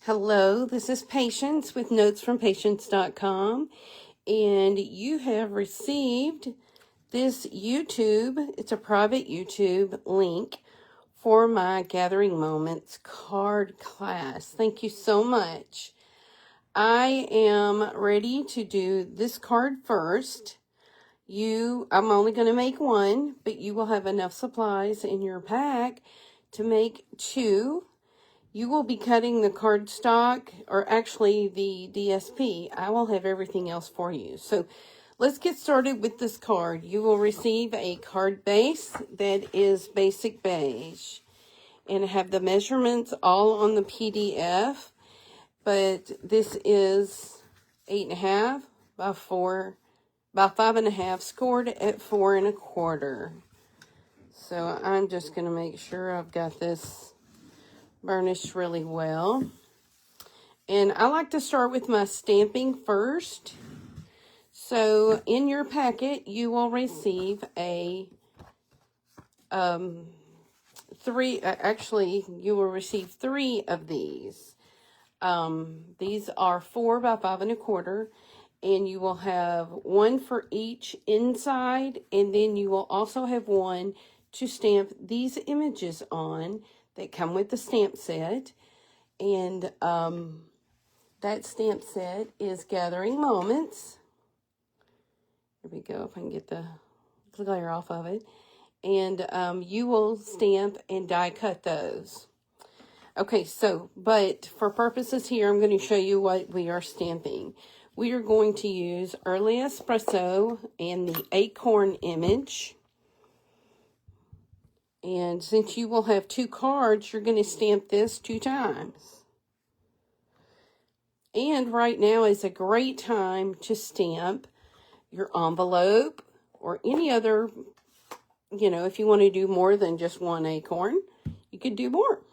Hello, this is Patience with notesfrompatience.com, and you have received this YouTube, it's a private YouTube link for my Gathering Moments card class. Thank you so much. I am ready to do this card first. I'm only going to make one, but you will have enough supplies in your pack to make two. You will be cutting the cardstock, or actually the DSP. I will have everything else for you. So let's get started with this card. You will receive a card base that is basic beige and have the measurements all on the PDF. But this is 8.5 by 5.5, scored at 4 1/4. So I'm just going to make sure I've got this burnished really well. And I like to start with my stamping first. So in your packet, you will receive you will receive 3 of these. These are 4 by 5 1/4, and you will have one for each inside, and then you will also have one to stamp these images on that come with the stamp set. And that stamp set is Gathering Moments. Here we go, if I can get the glare off of it. And you will stamp and die cut those. Okay, so, but for purposes here, I'm going to show you what we are stamping. We are going to use Early Espresso and the acorn image. And since you will have 2 cards, you're going to stamp this 2 times. And right now is a great time to stamp your envelope or any other, if you want to do more than just one acorn, you could do more.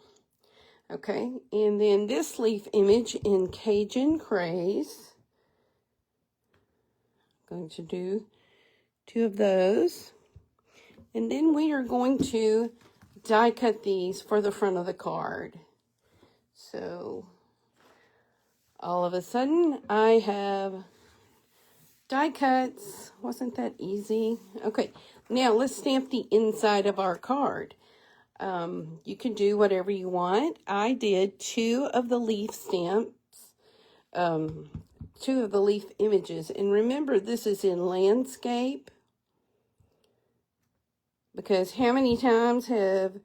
Okay, and then this leaf image in Cajun Craze. I'm going to do 2 of those. And then we are going to die cut these for the front of the card. So all of a sudden I have die cuts. Wasn't that easy? Okay, now let's stamp the inside of our card. You can do whatever you want. I did 2 of the leaf stamps, 2 of the leaf images. And remember, this is in landscape. Because how many times have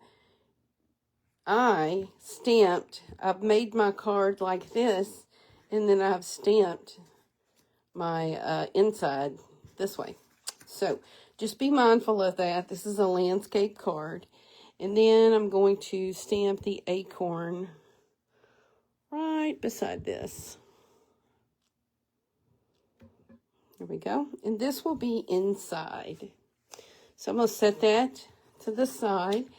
I've made my card like this, and then I've stamped my inside this way. So just be mindful of that. This is a landscape card. And then I'm going to stamp the acorn right beside this. There we go. And this will be inside. So I'm going to set that to the side.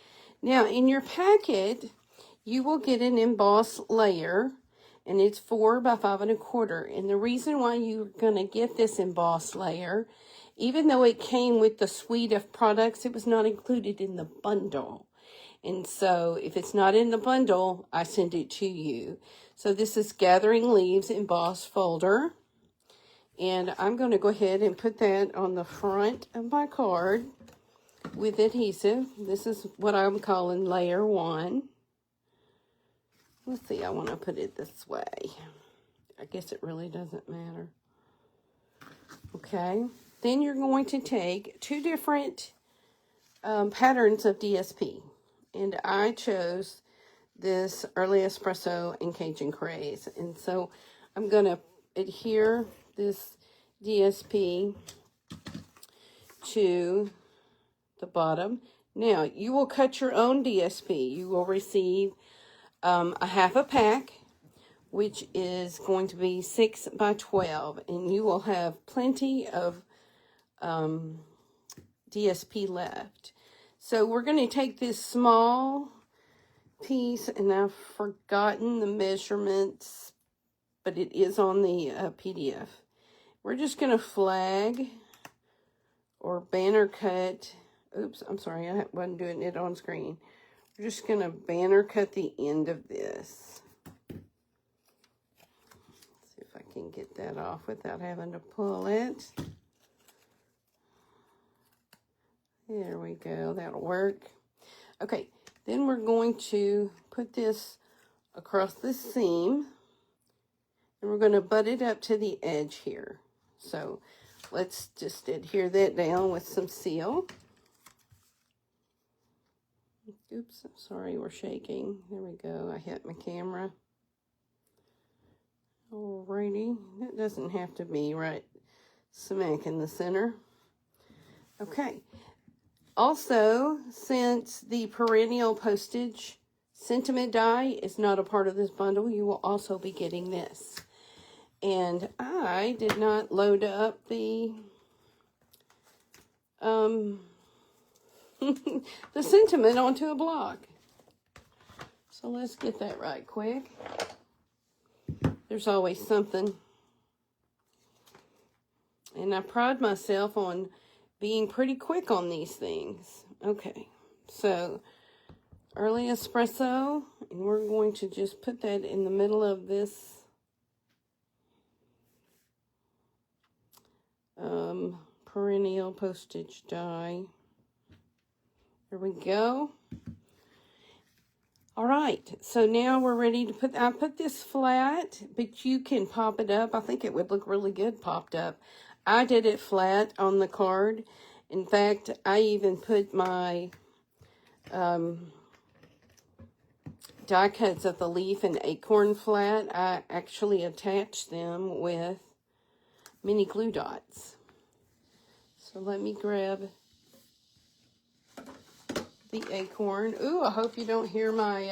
Now, in your packet, you will get an embossed layer, and it's 4 by 5 1/4. And the reason why you're going to get this embossed layer, even though it came with the suite of products, it was not included in the bundle. And so if it's not in the bundle, I send it to you. So this is Gathering Leaves embossed folder. And I'm going to go ahead and put that on the front of my card with adhesive. This is what I'm calling layer 1. Let's see, I want to put it this way. I guess it really doesn't matter. Okay, then you're going to take 2 different patterns of DSP. And I chose this Early Espresso and Cajun Craze. And so I'm going to adhere this DSP to the bottom. Now, you will cut your own DSP. You will receive a half a pack, which is going to be 6 by 12. And you will have plenty of DSP left. So we're going to take this small piece, and I've forgotten the measurements, but it is on the PDF. We're just going to flag or banner cut. Oops, I'm sorry, I wasn't doing it on screen. We're just going to banner cut the end of this. can get that off without having to pull it. There we go, that'll work. Okay, then we're going to put this across this seam, and we're going to butt it up to the edge here. So let's just adhere that down with some seal. Oops, I'm sorry, we're shaking. There we go, I hit my camera. Alrighty, that doesn't have to be right smack in the center. Okay, also, since the perennial postage sentiment die is not a part of this bundle, you will also be getting this. And I did not load up the the sentiment onto a block. So let's get that right quick. There's always something. And I pride myself on being pretty quick on these things. Okay, so early espresso, and we're going to just put that in the middle of this perennial postage die. There we go. All right, so now we're ready to put, I put this flat, but you can pop it up. I think it would look really good popped up. I did it flat on the card. In fact, I even put my die cuts of the leaf and acorn flat. I actually attached them with mini glue dots. So let me grab the acorn. Ooh, I hope you don't hear my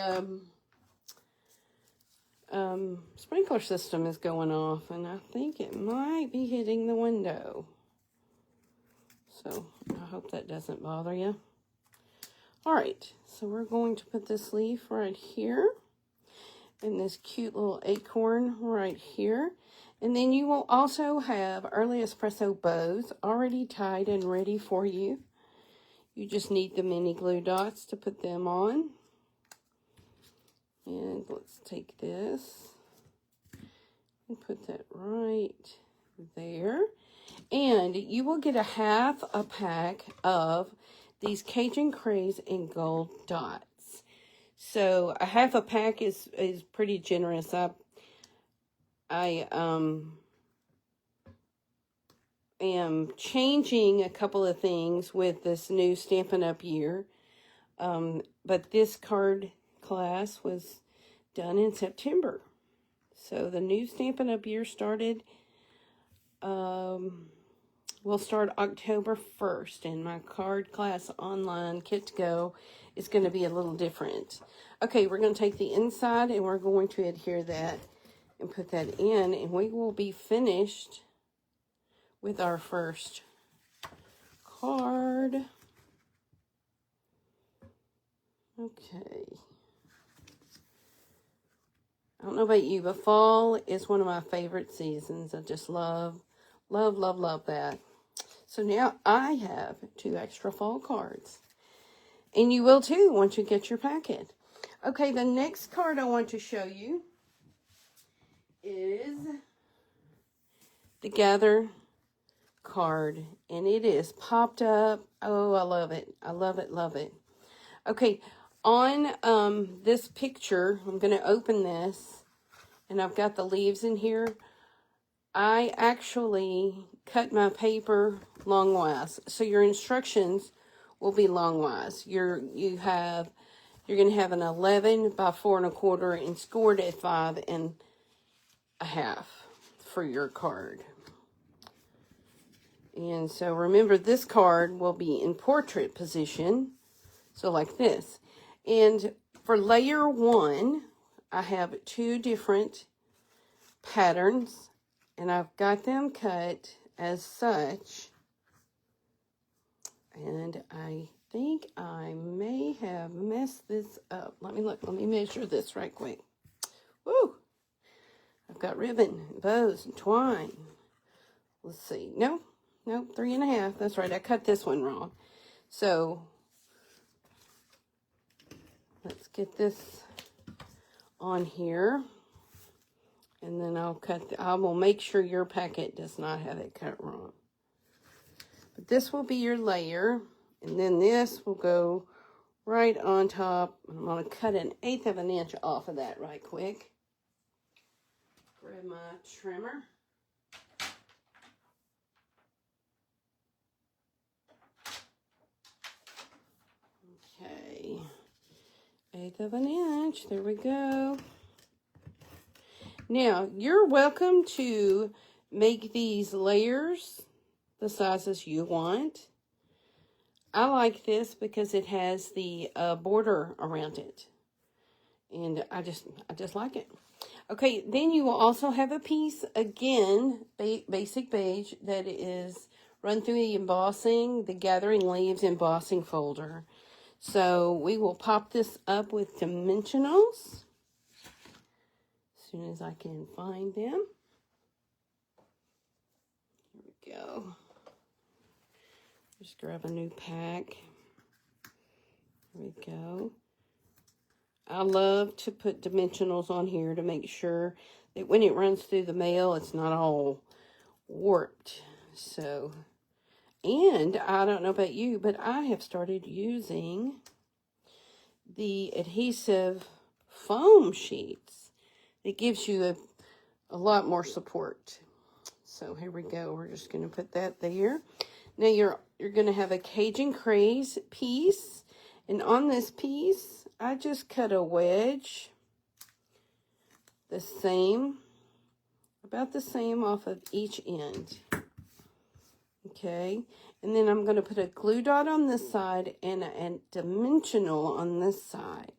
sprinkler system is going off, and I think it might be hitting the window. So I hope that doesn't bother you. All right, so we're going to put this leaf right here and this cute little acorn right here. And then you will also have early espresso bows already tied and ready for you. You just need the mini glue dots to put them on. And let's take this and put that right there. And you will get a half a pack of these Cajun Craze in gold dots. So a half a pack is pretty generous. I am changing a couple of things with this new Stampin' Up! Year. But this card class was done in September. So the new Stampin' Up! Year started, will start October 1st. And my card class online kit to go is going to be a little different. Okay, we're going to take the inside and we're going to adhere that and put that in, and we will be finished with our first card. Okay. I don't know about you, but fall is one of my favorite seasons. I just love that. So now I have 2 extra fall cards. And you will too once you get your packet. Okay, the next card I want to show you is the Gather card, and it is popped up. Oh, I love it. I love it. Okay, on this picture, I'm going to open this, and I've got the leaves in here. I actually cut my paper longwise, so your instructions will be longwise. You're going to have an 11 by 4 1/4 and scored at 5 1/2 for your card. And so remember, this card will be in portrait position, so like this. And for layer 1, I have 2 different patterns, and I've got them cut as such. And I think I may have messed this up. Let me look. Let me measure this right quick. Woo! I've got ribbon, bows, and twine. Let's see. No, 3 1/2. That's right. I cut this one wrong. So let's get this on here. And then I will make sure your packet does not have it cut wrong. But this will be your layer. And then this will go right on top. I'm going to cut 1/8 of an inch off of that right quick. Grab my trimmer. Okay. 1/8 of an inch. There we go. Now, you're welcome to make these layers the sizes you want. I like this because it has the border around it. And I just like it. Okay, then you will also have a piece, again, basic beige, that is run through the embossing, the Gathering Leaves embossing folder. So we will pop this up with dimensionals as soon as I can find them. Here we go. Just grab a new pack. Here we go. I love to put dimensionals on here to make sure that when it runs through the mail, it's not all warped. So, and I don't know about you, but I have started using the adhesive foam sheets. It gives you a lot more support. So here we go. We're just going to put that there. Now you're going to have a Cajun Craze piece. And on this piece, I just cut a wedge. About the same off of each end. Okay. And then I'm going to put a glue dot on this side and a dimensional on this side.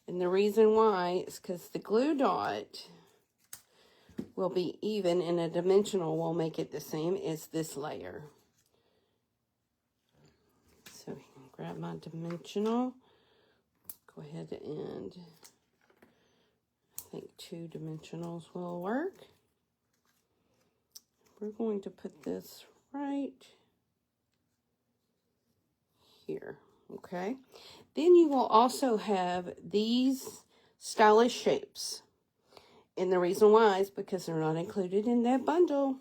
And the reason why is because the glue dot will be even and a dimensional will make it the same as this layer. So grab my dimensional. Go ahead and I think 2 dimensionals will work. We're going to put this right here. Okay. Then you will also have these stylish shapes. And the reason why is because they're not included in that bundle.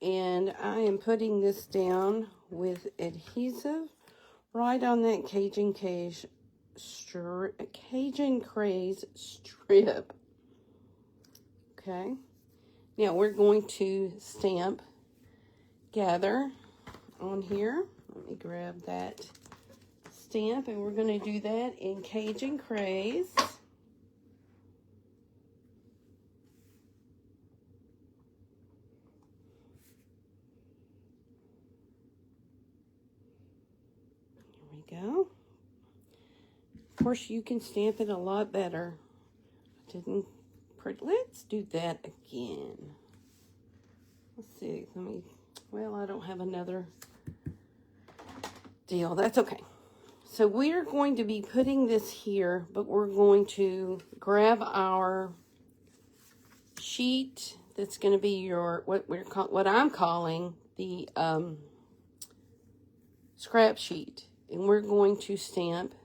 And I am putting this down with adhesive right on that Cajun Craze strip. Okay. Now we're going to stamp Gather on here. Let me grab that stamp, and we're going to do that in Cajun Craze. Here we go. Of course, you can stamp it a lot better. Let's do that again. Let's see. Well, I don't have another deal. That's okay. So we're going to be putting this here, but we're going to grab our sheet that's going to be what I'm calling the scrap sheet, and we're going to stamp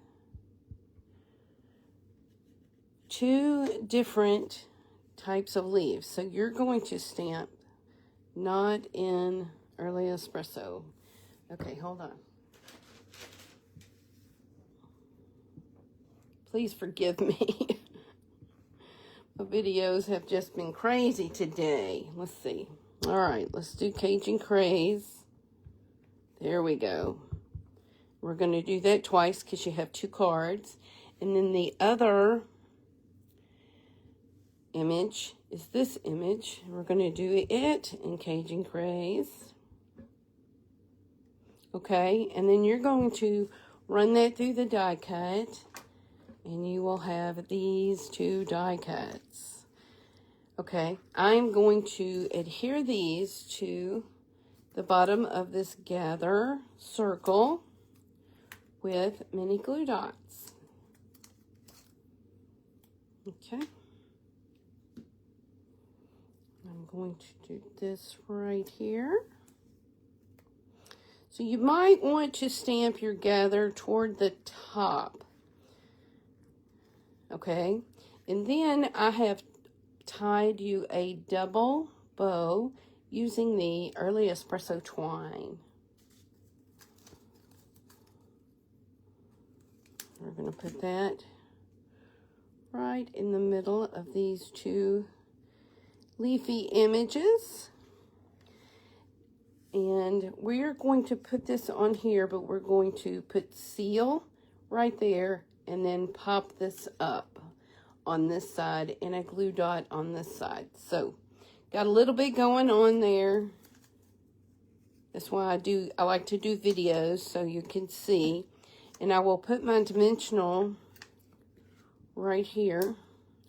2 different types of leaves. So you're going to stamp not in Early Espresso. Okay, hold on. Please forgive me. My videos have just been crazy today. Let's see. All right, let's do Cajun Craze. There we go. We're going to do that twice because you have 2 cards. And then the other image is this image. We're going to do it in Cajun Craze. Okay, and then you're going to run that through the die cut, and you will have these 2 die cuts. Okay, I'm going to adhere these to the bottom of this Gather circle with mini glue dots. Okay. I'm going to do this right here. So you might want to stamp your Gather toward the top. Okay. And then I have tied you a double bow using the Early Espresso twine. We're going to put that right in the middle of these two leafy images. And we're going to put this on here, but we're going to put seal right there and then pop this up on this side and a glue dot on this side. So got a little bit going on there. That's why I like to do videos so you can see. And I will put my dimensional right here,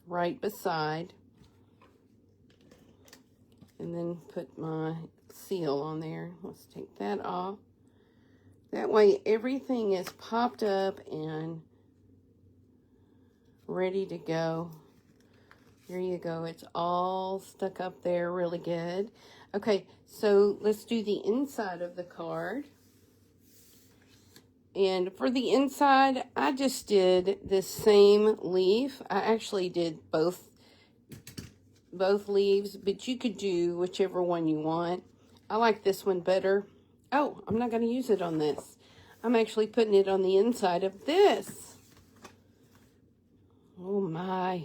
right beside, and then put my seal on there. Let's take that off. That way everything is popped up and ready to go. Here you go. It's all stuck up there really good. Okay, so let's do the inside of the card. And for the inside, I just did this same leaf. I actually did both leaves, but you could do whichever one you want. I like this one better. Oh, I'm not going to use it on this. I'm actually putting it on the inside of this. Oh my.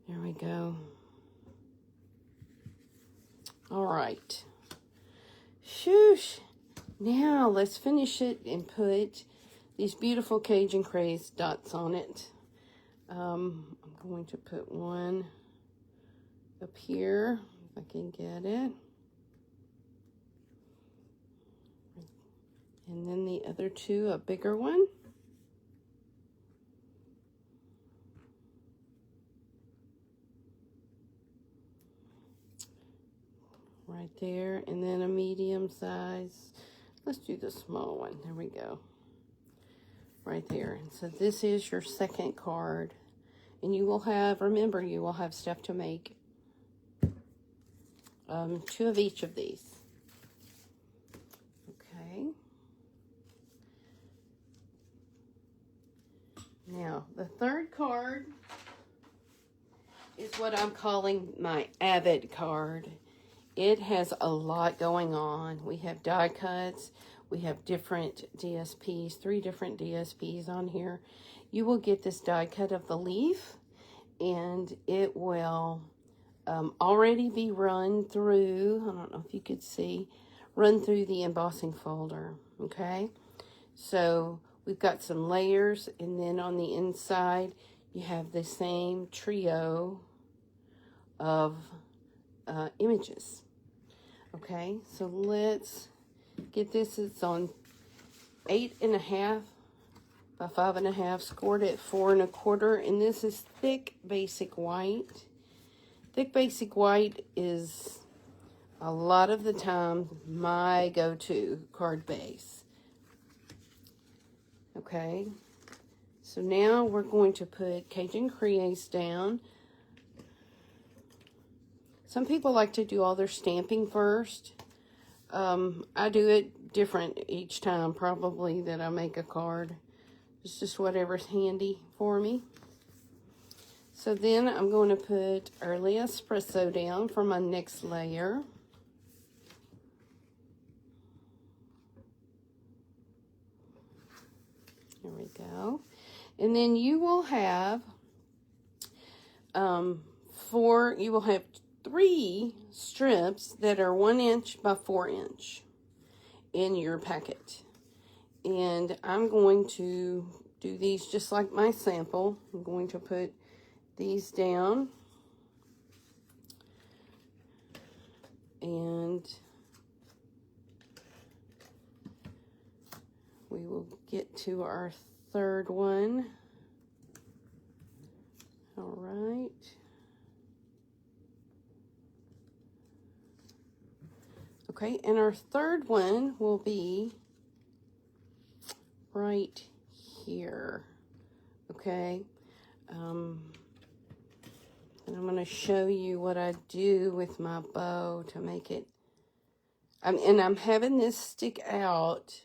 There we go. All right. Shoosh. Now let's finish it and put these beautiful Cajun Craze dots on it. I'm going to put one up here, if I can get it. And then the other two, a bigger one. Right there, and then a medium size. Let's do the small one. There we go. Right there. And so this is your second card. And you will have, remember, you will have stuff to make. 2 of each of these. Okay. Now, the third card is what I'm calling my Avid card. It has a lot going on. We have die cuts. We have different DSPs, 3 different DSPs on here. You will get this die cut of the leaf, and it will already be run through, I don't know if you could see, run through the embossing folder, okay? So we've got some layers, and then on the inside, you have the same trio of images. Okay, so let's get this. It's on 8.5 by 5.5, scored at 4 1/4, and this is thick basic white. Thick basic white is a lot of the time my go-to card base. Okay, so now we're going to put Cajun Craze down. Some people like to do all their stamping first. I do it different each time, probably, that I make a card. It's just whatever's handy for me. So then I'm going to put Early Espresso down for my next layer. There we go. And then you will have you will have 3 strips that are 1 inch by 4 inch in your packet. And I'm going to do these just like my sample. I'm going to put these down. And we will get to our third one. All right. Okay, and our third one will be right here. Okay. And I'm going to show you what I do with my bow to make it. And I'm having this stick out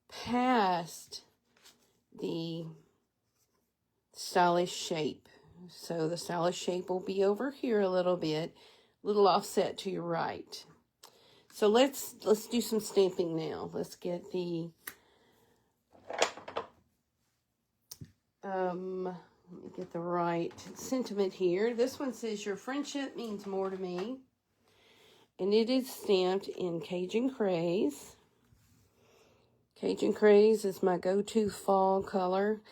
past the stylish shape. So the stylus shape will be over here a little bit, little offset to your right. So let's do some stamping now. Let's get the let me get the right sentiment here. This one says, your friendship means more to me. And it is stamped in Cajun Craze. Cajun Craze is my go-to fall color.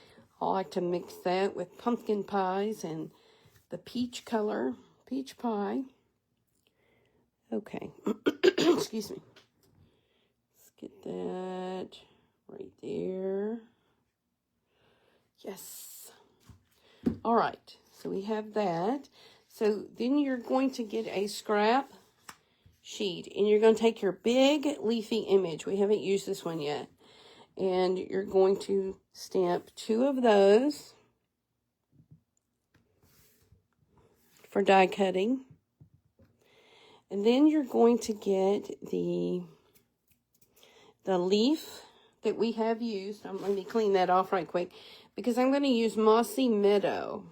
I like to mix that with pumpkin pies and the peach color, peach pie. Okay, excuse me. Let's get that right there. Yes. All right, so we have that. So then you're going to get a scrap sheet, and you're going to take your big leafy image. We haven't used this one yet. And you're going to stamp 2 of those for die cutting. And then you're going to get the leaf that we have used. Let me clean that off right quick, because I'm going to use Mossy Meadow.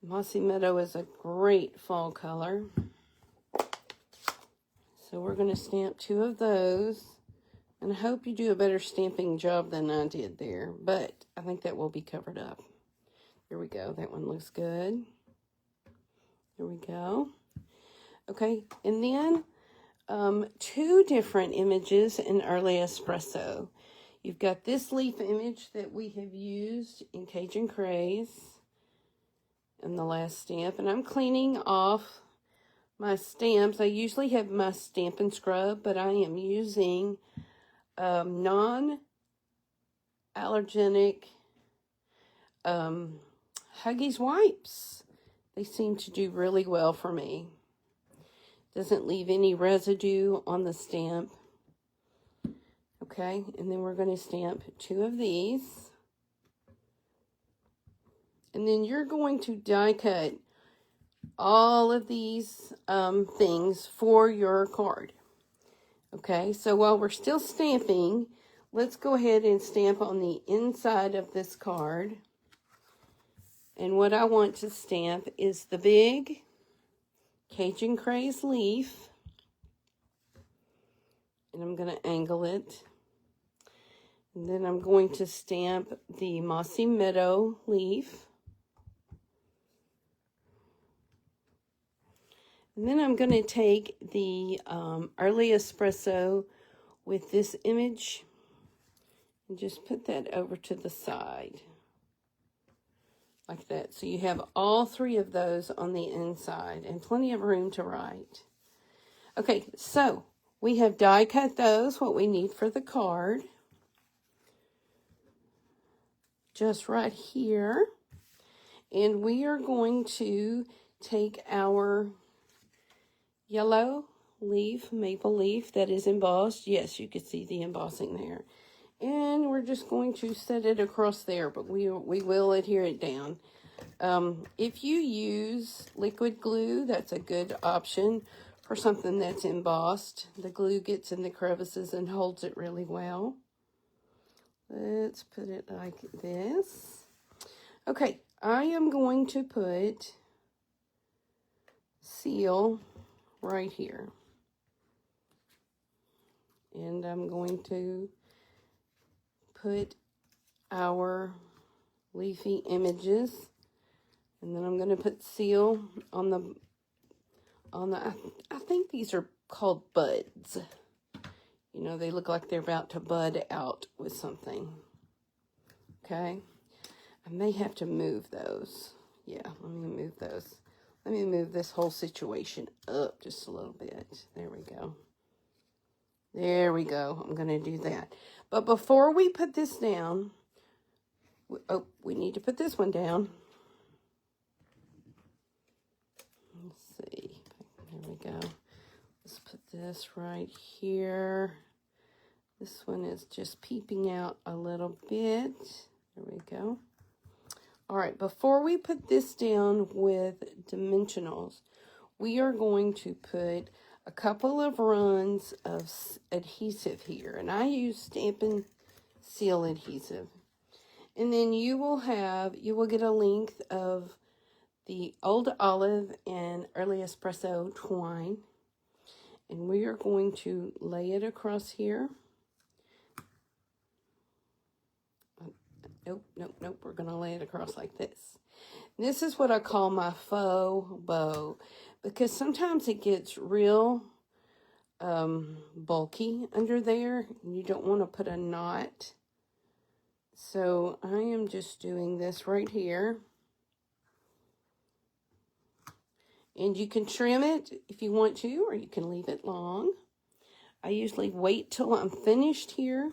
Mossy Meadow is a great fall color. So we're going to stamp 2 of those. And I hope you do a better stamping job than I did there. But I think that will be covered up. There we go. That one looks good. There we go. Okay. And then 2 different images in Early Espresso. You've got this leaf image that we have used in Cajun Craze in the last stamp. And I'm cleaning off my stamps. I usually have my stamp and scrub, but I am using non-allergenic Huggies wipes. They seem to do really well for me. Doesn't leave any residue on the stamp. Okay, and then we're going to stamp 2 of these. And then you're going to die cut all of these things for your card. Okay, so while we're still stamping, let's go ahead and stamp on the inside of this card. And what I want to stamp is the big Cajun Craze leaf. And I'm going to angle it. And then I'm going to stamp the Mossy Meadow leaf. And then I'm going to take the Early Espresso with this image and just put that over to the side. Like that. So you have all 3 of those on the inside and plenty of room to write. Okay, so we have die cut those, what we need for the card. Just right here. And we are going to take our yellow leaf, maple leaf that is embossed. Yes, you can see the embossing there. And we're just going to set it across there, but we will adhere it down. If you use liquid glue, that's a good option for something that's embossed. The glue gets in the crevices and holds it really well. Let's put it like this. Okay, I am going to put seal right here. And I'm going to put our leafy images, and then I'm going to put seal on the I think these are called buds. You know, they look like they're about to bud out with something. Okay, I may have to move those. Yeah, let me move those. Let me move this whole situation up just a little bit. There we go. There we go. I'm going to do that. But before we put this down, we need to put this one down. Let's see. There we go. Let's put this right here. This one is just peeping out a little bit. There we go. All right, before we put this down with dimensionals, we are going to put a couple of runs of adhesive here. And I use Stampin' Seal adhesive. And then you will get a length of the Old Olive and Early Espresso twine. And we are going to lay it across here. Nope. We're going to lay it across like this. This is what I call my faux bow, because sometimes it gets real bulky under there, and you don't want to put a knot. So I am just doing this right here. And you can trim it if you want to, or you can leave it long. I usually wait till I'm finished here.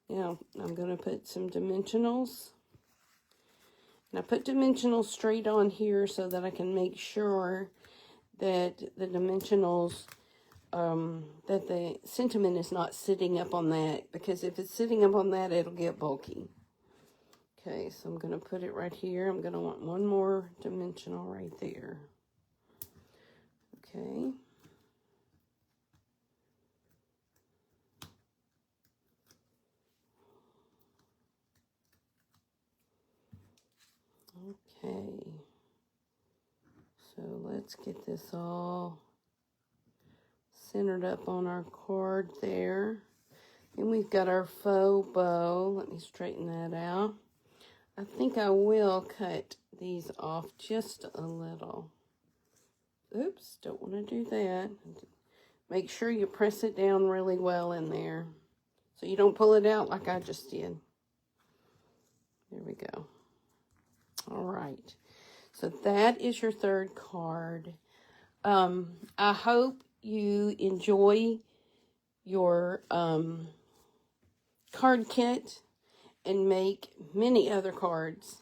Now, I'm going to put some dimensionals. And I put dimensionals straight on here so that I can make sure that the dimensionals, that the sentiment is not sitting up on that. Because if it's sitting up on that, it'll get bulky. Okay, so I'm going to put it right here. I'm going to want one more dimensional right there. Okay. Okay, so let's get this all centered up on our card there. Then we've got our faux bow. Let me straighten that out. I think I will cut these off just a little. Oops, don't want to do that. Make sure you press it down really well in there so you don't pull it out like I just did. There we go. All right, so that is your third card. I hope you enjoy your card kit and make many other cards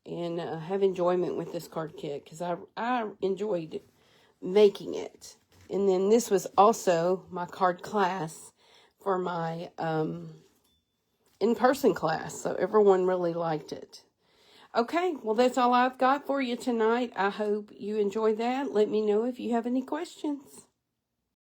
and have enjoyment with this card kit, because I enjoyed making it. And then this was also my card class for my in-person class, so everyone really liked it. Okay, well, that's all I've got for you tonight. I hope you enjoyed that. Let me know if you have any questions.